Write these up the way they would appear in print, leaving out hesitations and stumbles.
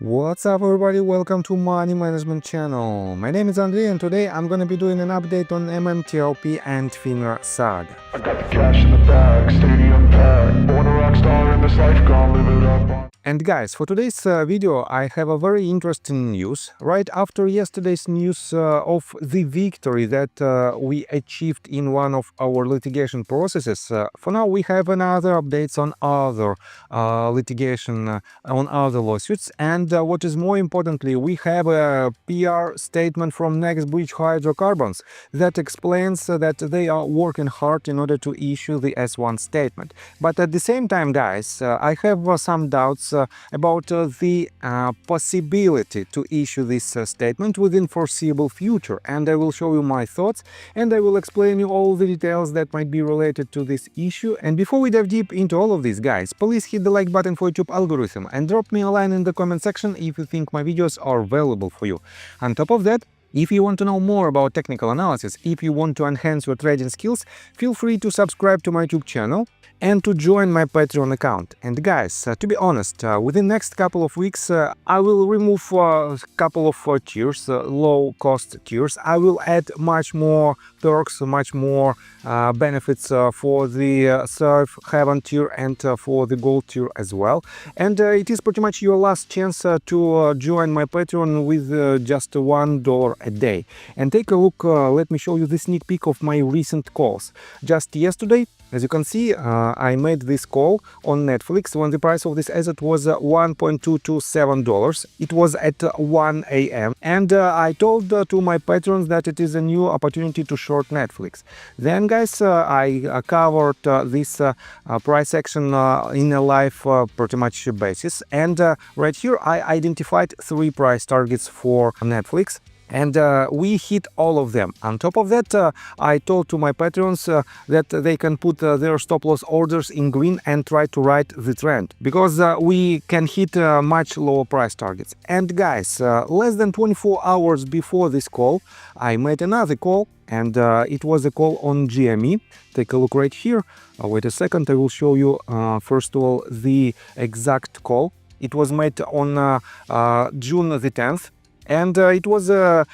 What's up everybody, welcome to Money Management channel. My name is Andrei and today I'm gonna be doing an update on MMTLP and FINRA SAG. I got the cash in the bag, stadium packed. Born a rock star in this life, gonna live it up. And guys, for today's video I have a very interesting news. Right after yesterday's news of the victory that we achieved in one of our litigation processes, for now we have another updates on other litigation, on other lawsuits. And what is more importantly, we have a PR statement from NBH Hydrocarbons that explains that they are working hard in order to issue the S-1 statement. But at the same time, guys, I have some doubts about the possibility to issue this statement within foreseeable future, and I will show you my thoughts and I will explain you all the details that might be related to this issue. And before we dive deep into all of this, guys, please hit the like button for YouTube algorithm and drop me a line in the comment section if you think my videos are valuable for you. On top of that, if you want to know more about technical analysis, if you want to enhance your trading skills, feel free to subscribe to my YouTube channel and to join my Patreon account. And guys, to be honest, within next couple of weeks I will remove a couple of tiers, low cost tiers. I will add much more perks, much more benefits for the Safe Haven tier and for the Gold tier as well. And it is pretty much your last chance to join my Patreon with just $1 a day. And take a look, let me show you the sneak peek of my recent calls. Just yesterday, as you can see, I made this call on Netflix when the price of this asset was $1.227. It was at 1 a.m. And I told to my patrons that it is a new opportunity to short Netflix. Then, guys, I covered this price action in a live pretty much basis. And right here, I identified 3 price targets for Netflix. And we hit all of them. On top of that, I told to my patrons that they can put their stop loss orders in green and try to ride the trend, because we can hit much lower price targets. And guys, less than 24 hours before this call, I made another call, and it was a call on GME. Take a look right here. Wait a second, I will show you first of all the exact call. It was made on June the 10th. And it was a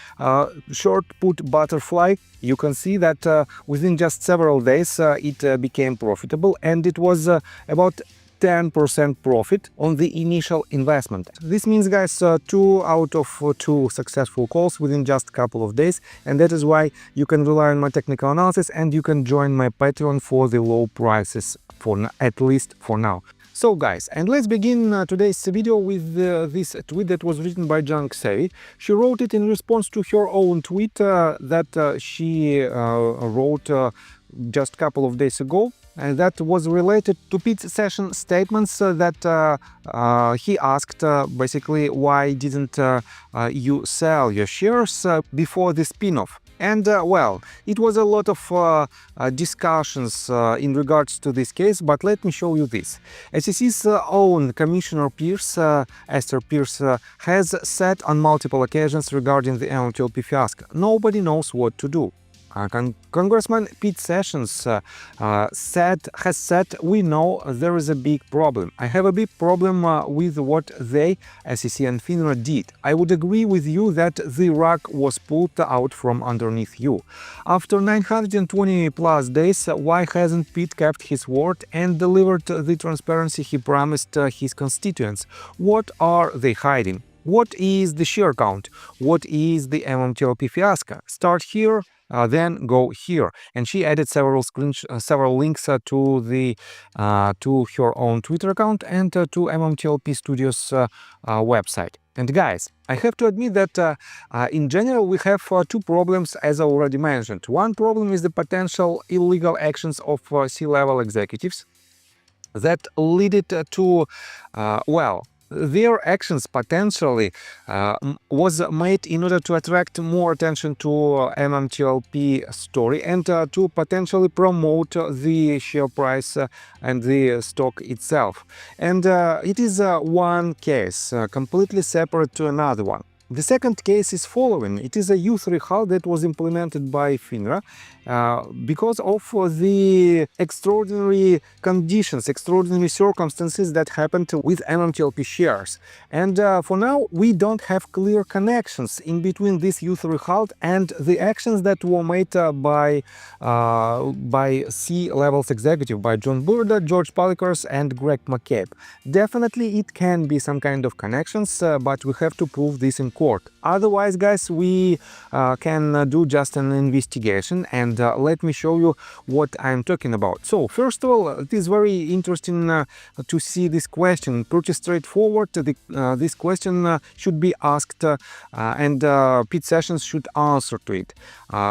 short put butterfly. You can see that within just several days it became profitable, and it was about 10% profit on the initial investment. This means, guys, 2 out of 2 successful calls within just a couple of days, and that is why you can rely on my technical analysis and you can join my Patreon for the low prices, for at least for now. So guys, and let's begin today's video with this tweet that was written by Junk Savvy. She wrote it in response to her own tweet that she wrote just a couple of days ago, and that was related to Pete's session statements that he asked basically, why didn't you sell your shares before the spin-off? And well, it was a lot of discussions in regards to this case, but let me show you this. SEC's own Commissioner Pierce, Esther Pierce, has said on multiple occasions regarding the MMTLP fiasco, nobody knows what to do. Congressman Pete Sessions has said, we know there is a big problem. I have a big problem with what they, SEC and FINRA, did. I would agree with you that the rug was pulled out from underneath you. After 920 plus days, why hasn't Pete kept his word and delivered the transparency he promised his constituents? What are they hiding? What is the share count? What is the MMTLP fiasco? Start here. Then go here, and she added several links to her own Twitter account and to MMTLP Studios website. And guys, I have to admit that in general we have 2 problems, as I already mentioned. One problem is the potential illegal actions of C-level executives that lead to well, their actions potentially was made in order to attract more attention to MMTLP story and to potentially promote the share price and the stock itself. And it is one case completely separate to another one. The second case is following. It is a U3 halt that was implemented by FINRA because of the extraordinary conditions, extraordinary circumstances that happened with MMTLP shares. And for now, we don't have clear connections in between this U3 halt and the actions that were made by C-levels executive, by John Burda, George Palikars, and Greg McCabe. Definitely, it can be some kind of connections, but we have to prove this in court. Otherwise, guys, we can do just an investigation, and let me show you what I'm talking about. So, first of all, it is very interesting to see this question. Pretty straightforward. This question should be asked, and Pete Sessions should answer to it.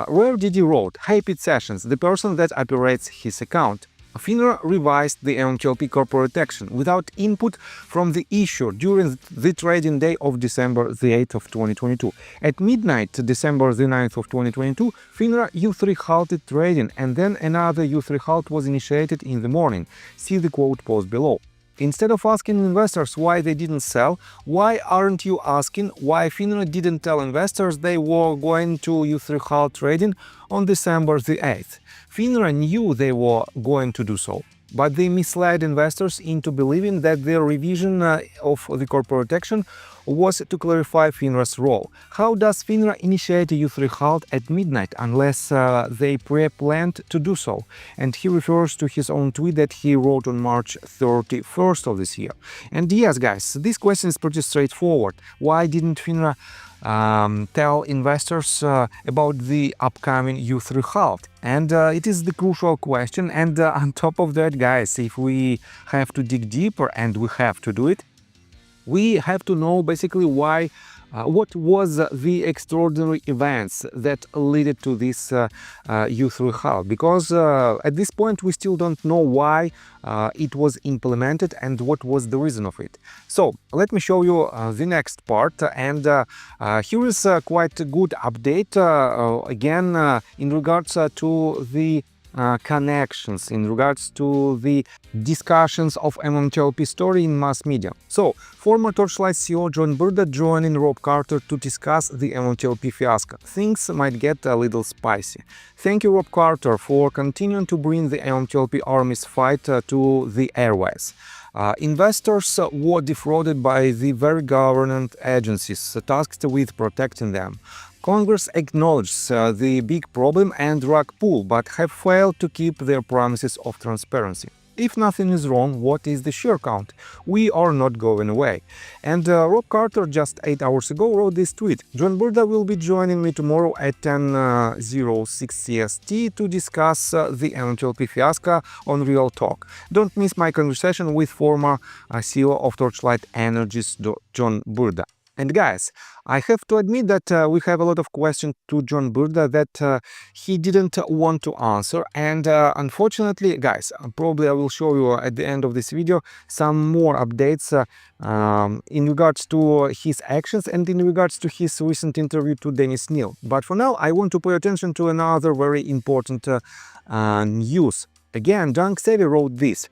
Where did he wrote, "Hey Pete Sessions, the person that operates his account. FINRA revised the MMTLP corporate action without input from the issuer during the trading day of December the 8th of 2022. At midnight, December the 9th of 2022, FINRA U3 halted trading, and then another U3 halt was initiated in the morning. See the quote post below. Instead of asking investors why they didn't sell, why aren't you asking why FINRA didn't tell investors they were going to U3 halt trading on December the 8th? FINRA knew they were going to do so, but they misled investors into believing that their revision of the corporate action was to clarify FINRA's role. How does FINRA initiate a U3 halt at midnight unless they pre-planned to do so? And he refers to his own tweet that he wrote on March 31st of this year. And yes, guys, this question is pretty straightforward. Why didn't FINRA tell investors about the upcoming U3 halt? And it is the crucial question. And on top of that, guys, if we have to dig deeper, and we have to do it, we have to know basically why, what was the extraordinary events that led to this U3 halt, because at this point we still don't know why it was implemented and what was the reason of it. So let me show you the next part, and here is quite a good update again in regards to the connections, in regards to the discussions of MMTLP story in mass media. So, former Torchlight CEO John Burda joining Rob Carter to discuss the MMTLP fiasco. Things might get a little spicy. Thank you, Rob Carter, for continuing to bring the MMTLP Army's fight to the airways. Investors were defrauded by the very government agencies tasked with protecting them. Congress acknowledges the big problem and rug pull, but have failed to keep their promises of transparency. If nothing is wrong, what is the share count? We are not going away. And Rob Carter just 8 hours ago wrote this tweet. John Burda will be joining me tomorrow at 10:06 CST to discuss the MMTLP fiasco on Real Talk. Don't miss my conversation with former CEO of Torchlight Energy's John Burda. And guys, I have to admit that we have a lot of questions to John Burda that he didn't want to answer. And unfortunately, guys, probably I will show you at the end of this video some more updates in regards to his actions and in regards to his recent interview to Dennis Neal. But for now, I want to pay attention to another very important news. Again, Dunk Savvy wrote this.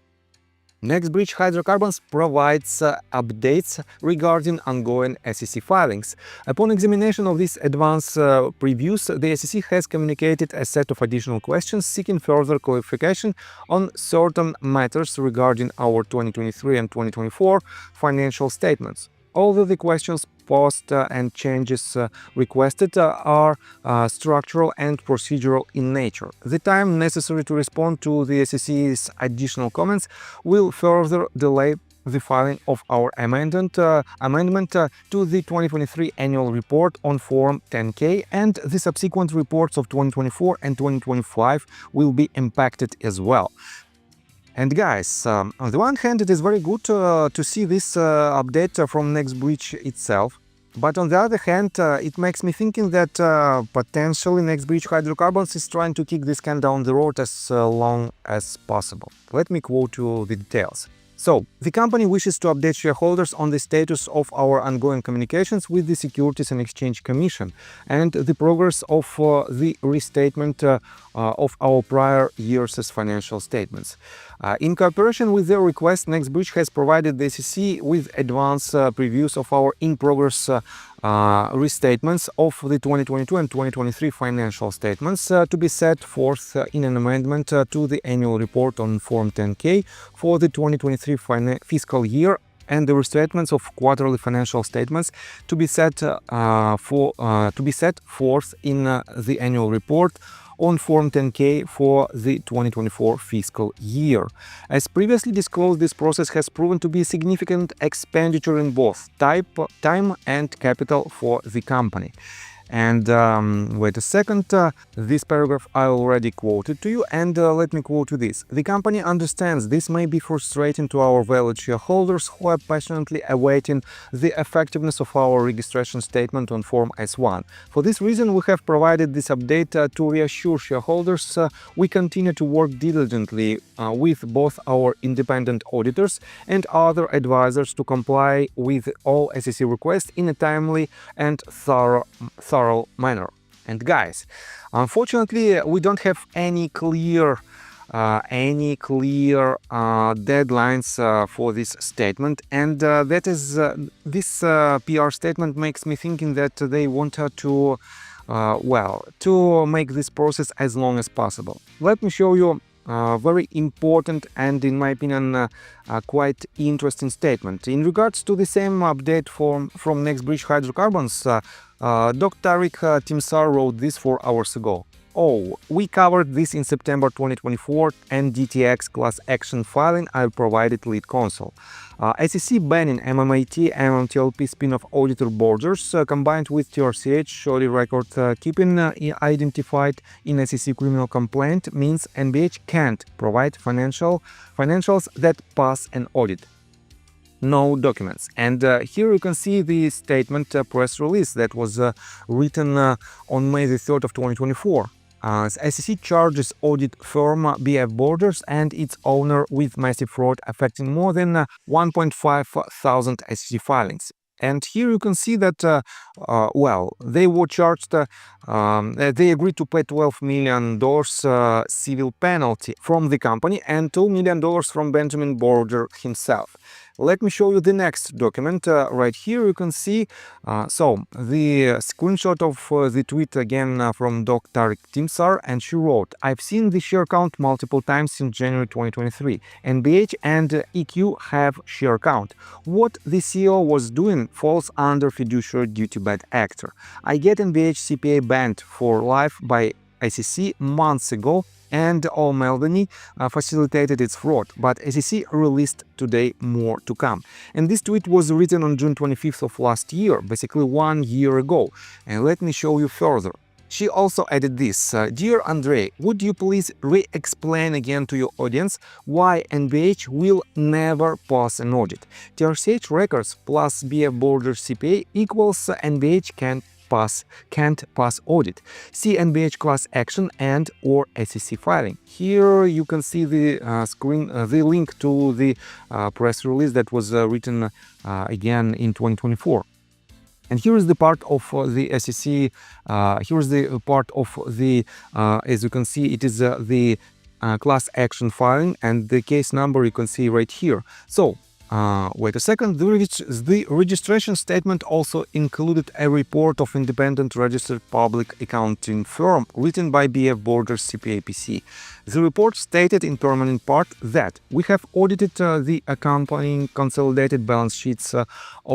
NextBridge Hydrocarbons provides updates regarding ongoing SEC filings. Upon examination of these advance previews, the SEC has communicated a set of additional questions seeking further clarification on certain matters regarding our 2023 and 2024 financial statements. Although the questions posed and changes requested are structural and procedural in nature, the time necessary to respond to the SEC's additional comments will further delay the filing of our amendment to the 2023 annual report on Form 10-K, and the subsequent reports of 2024 and 2025 will be impacted as well. And guys, on the one hand, it is very good to see this update from NextBridge itself. But on the other hand, it makes me thinking that potentially NextBridge Hydrocarbons is trying to kick this can down the road as long as possible. Let me quote you the details. So, the company wishes to update shareholders on the status of our ongoing communications with the Securities and Exchange Commission and the progress of the restatement of our prior year's financial statements. In cooperation with their request, NextBridge has provided the SEC with advance previews of our in-progress restatements of the 2022 and 2023 financial statements to be set forth in an amendment to the annual report on Form 10-K for the 2023 fiscal year, and the restatements of quarterly financial statements to be set forth in the annual report on Form 10-K for the 2024 fiscal year. As previously disclosed, this process has proven to be a significant expenditure in both time and capital for the company. And wait a second, this paragraph I already quoted to you, and let me quote you this. The company understands this may be frustrating to our valued shareholders who are passionately awaiting the effectiveness of our registration statement on Form S-1. For this reason, we have provided this update to reassure shareholders we continue to work diligently with both our independent auditors and other advisors to comply with all SEC requests in a timely and thorough manner. And guys, unfortunately, we don't have any clear deadlines for this statement, and that is this PR statement makes me thinking that they want to make this process as long as possible. Let me show you very important and, in my opinion, quite interesting statement. In regards to the same update from NextBridge Hydrocarbons, Dr. Tariq Timsar wrote this 4 hours ago. Oh, we covered this in September 2024 and DTX class action filing I provided lead counsel. SEC banning MMAT, MMTLP spin-off auditor borders combined with TRCH surely record keeping identified in SEC criminal complaint means NBH can't provide financials that pass an audit. No documents. And here you can see the statement press release that was written on May the 3rd of 2024. SEC charges audit firm BF Borders and its owner with massive fraud affecting more than 1.5 thousand SEC filings. And here you can see that, they were charged, they agreed to pay $12 million civil penalty from the company and $2 million from Benjamin Border himself. Let me show you the next document. Right here you can see the screenshot of the tweet again from Dr. Tariq Timsar, and she wrote, "I've seen the share count multiple times since January 2023. NBH and EQ have share count. What the CEO was doing falls under fiduciary duty bad actor. I get NBH CPA banned for life by SEC months ago, and O'Melveny facilitated its fraud, but SEC released today more to come." And this tweet was written on June 25th of last year, basically 1 year ago. And let me show you further. She also added this, "Dear Andrei, would you please re-explain again to your audience why NBH will never pass an audit? TRCH records plus BF Border CPA equals NBH can't pass audit. See NBH class action and or SEC filing." Here you can see the the link to the press release that was written again in 2024. And here is the part of the SEC. Here's the part of the, as you can see, it is the class action filing, and the case number you can see right here. So wait a second, the registration statement also included a report of independent registered public accounting firm written by BF Borders CPA-PC. The report stated in permanent part that we have audited the accompanying consolidated balance sheets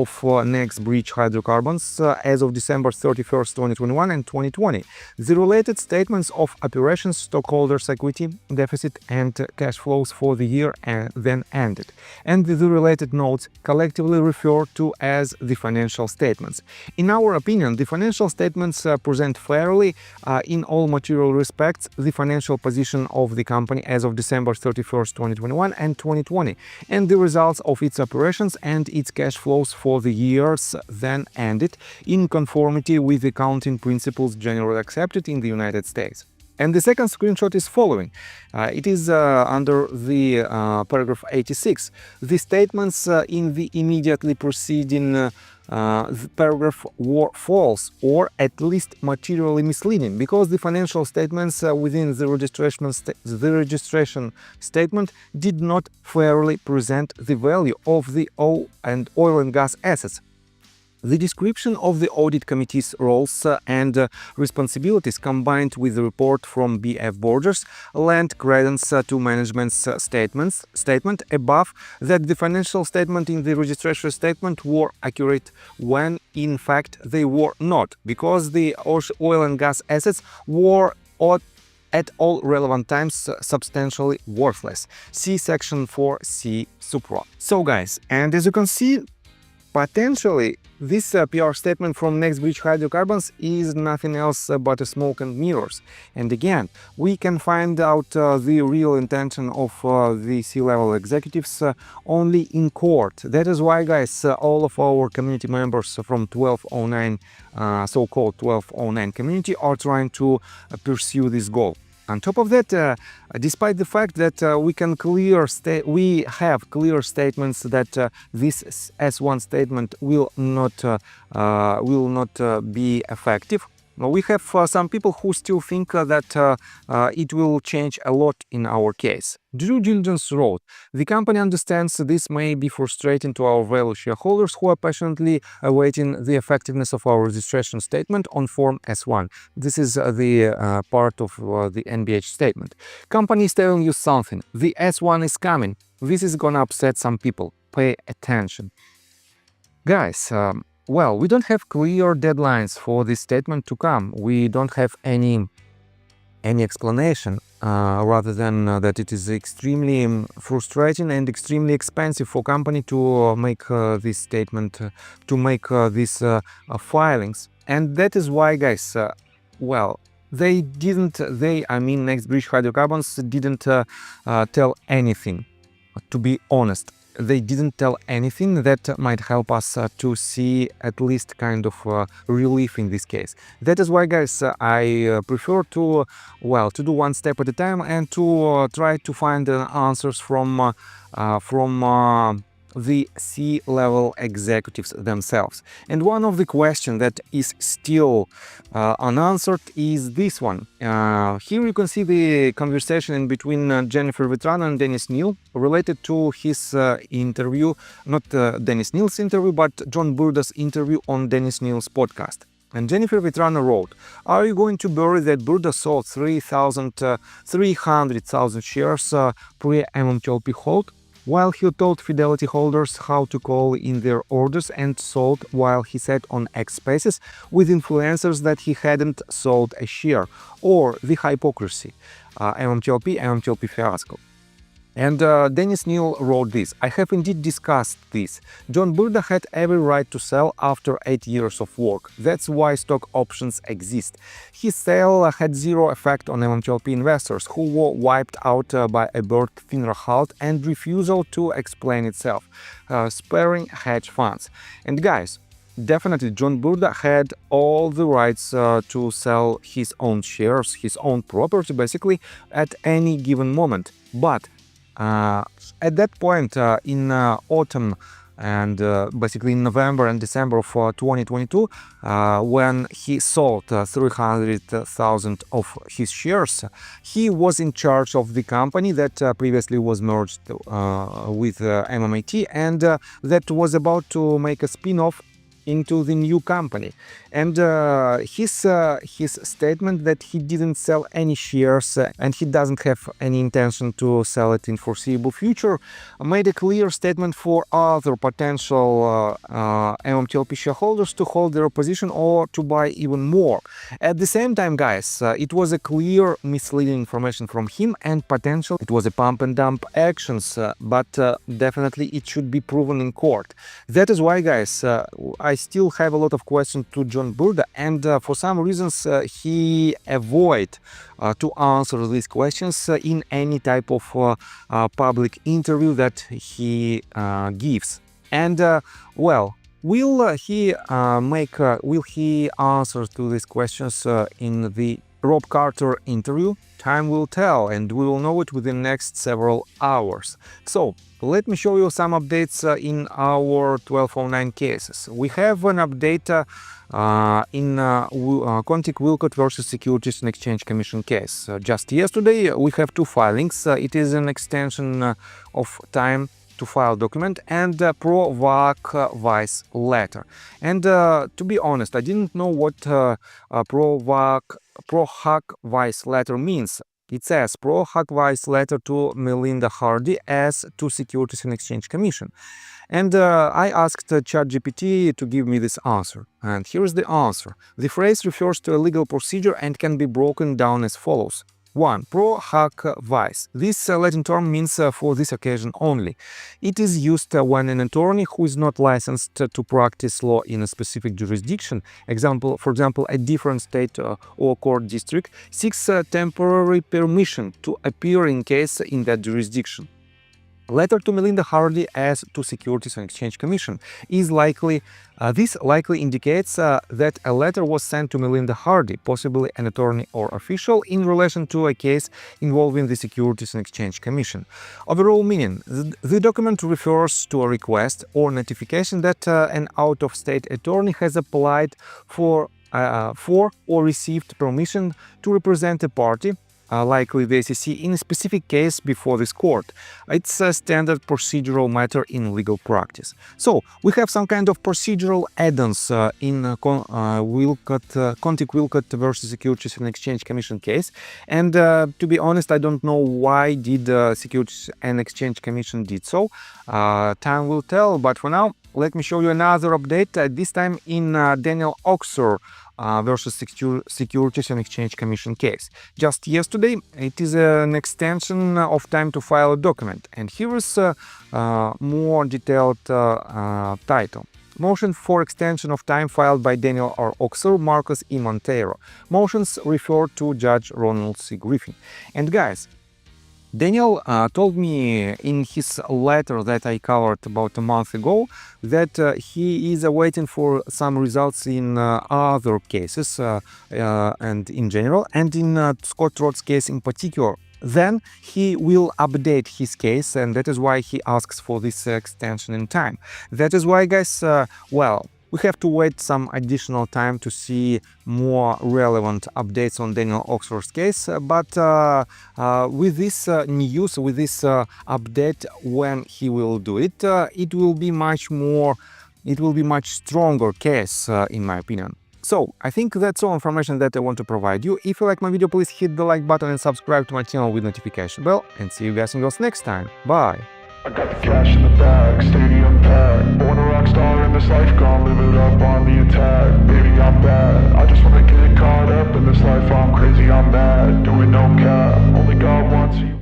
of NextBridge Hydrocarbons as of December 31st, 2021 and 2020. The related statements of operations, stockholders' equity, deficit, and cash flows for the year then ended, and the related notes collectively referred to as the financial statements. In our opinion, the financial statements present fairly, in all material respects, the financial position of the company as of December 31st, 2021 and 2020, and the results of its operations and its cash flows for the years then ended in conformity with accounting principles generally accepted in the United States. And the second screenshot is following. It is under the paragraph 86. The statements in the immediately preceding the paragraph were false or at least materially misleading, because the financial statements within the registration statement did not fairly present the value of the oil and gas assets. The description of the audit committee's roles and responsibilities, combined with the report from BF Borgers, lend credence to management's statement above that the financial statement in the registration statement were accurate, when in fact they were not, because the oil and gas assets were at all relevant times substantially worthless. See section 4C supra. So guys, and as you can see, potentially this PR statement from NBH hydrocarbons is nothing else but a smoke and mirrors. And again, we can find out the real intention of the C-level executives only in court. That is why, guys, all of our community members from 1209, so-called 1209 community, are trying to pursue this goal. On top of that, despite the fact that we have clear statements that this S-1 statement will not be effective, we have some people who still think that it will change a lot in our case. Due diligence wrote, the company understands this may be frustrating to our valued shareholders who are passionately awaiting the effectiveness of our registration statement on Form S-1. This is the part of the NBH statement. Company is telling you something. The S-1 is coming. This is gonna upset some people. Pay attention. Guys, well, we don't have clear deadlines for this statement to come. We don't have any explanation, rather than that it is extremely frustrating and extremely expensive for company to make this statement, to make these filings. And that is why, guys, well, I mean, NBH hydrocarbons didn't tell anything, to be honest. They didn't tell anything that might help us to see at least kind of relief in this case. That is why, guys, I prefer to do one step at a time and to try to find answers from the C-level executives themselves. And one of the questions that is still unanswered is this one. Here you can see the conversation in between Jennifer Vetrano and Dennis Neal related to his interview, not Dennis Neal's interview, but John Burda's interview on Dennis Neal's podcast. And Jennifer Vetrano wrote, "Are you going to bury that Burda sold 300,000 shares pre-MMTLP hold, while he told Fidelity holders how to call in their orders and sold while he sat on X Spaces with influencers that he hadn't sold a share, or the hypocrisy, MMTLP fiasco?" And Dennis Neal wrote this: "I have indeed discussed this. John Burda had every right to sell after 8 years of work. That's why stock options exist. His sale had zero effect on MMTLP investors, who were wiped out by a bird FINRA halt and refusal to explain itself, sparing hedge funds." And guys, definitely John Burda had all the rights to sell his own shares, his own property, basically, at any given moment. But at that point, in autumn and basically in November and December of 2022, when he sold 300,000 of his shares, he was in charge of the company that previously was merged with MMAT, and that was about to make a spin-off into the new company. And his statement that he didn't sell any shares and he doesn't have any intention to sell it in foreseeable future made a clear statement for other potential MMTLP shareholders to hold their position or to buy even more. At the same time, guys, it was a clear misleading information from him and potential. It was a pump and dump actions, but definitely it should be proven in court. That is why, guys, I still have a lot of questions to John Burda, and for some reasons he avoid to answer these questions in any type of public interview that he gives. And well, will he answer to these questions in the Rob Carter interview? Time will tell, and we will know it within the next several hours. So let me show you some updates in our 1209 cases. We have an update in Contic-Wilcott versus Securities and Exchange Commission case. Just yesterday we have two filings. It is an extension of time to file document and pro-VAC vice letter. And to be honest, I didn't know what pro-HAC vice letter means. It says pro-HAC vice letter to Melinda Hardy as to Securities and Exchange Commission. And I asked ChatGPT to give me this answer. And here's the answer. The phrase refers to a legal procedure and can be broken down as follows. 1. Pro-HAC vice. This Latin term means for this occasion only. It is used when an attorney who is not licensed to practice law in a specific jurisdiction, for example, a different state or court district, seeks temporary permission to appear in case in that jurisdiction. Letter to Melinda Hardy as to Securities and Exchange Commission is likely. This likely indicates that a letter was sent to Melinda Hardy, possibly an attorney or official, in relation to a case involving the Securities and Exchange Commission. Overall meaning: the document refers to a request or notification that an out-of-state attorney has applied for or received permission to represent a party, likely the SEC, in a specific case before this court. It's a standard procedural matter in legal practice. So we have some kind of procedural add-ons in Contic-Wilcott versus Securities and Exchange Commission case. And to be honest, I don't know why did Securities and Exchange Commission did so. Time will tell. But for now, let me show you another update. This time in Daniel Oxer versus Securities and Exchange Commission case. Just yesterday, it is an extension of time to file a document. And here is a more detailed title. Motion for extension of time filed by Daniel R. Oxer, Marcus E. Monteiro. Motions refer to Judge Ronald C. Griffin. And guys, Daniel told me in his letter that I covered about a month ago that he is awaiting for some results in other cases and in general, and in Scott Roth's case in particular. Then he will update his case, and that is why he asks for this extension in time. That is why, guys, we have to wait some additional time to see more relevant updates on Daniel Oxer's case, but with this news, with this update, when he will do it, it will be much stronger case, in my opinion. So, I think that's all information that I want to provide you. If you like my video, please hit the like button and subscribe to my channel with notification bell, and see you guys and girls next time. Bye! I got the cash in the bag, stadium packed. Born a rock star in this life, gonna live it up on the attack. Baby, I'm bad, I just wanna get caught up in this life. I'm crazy, I'm mad, doing no cap. Only God wants you.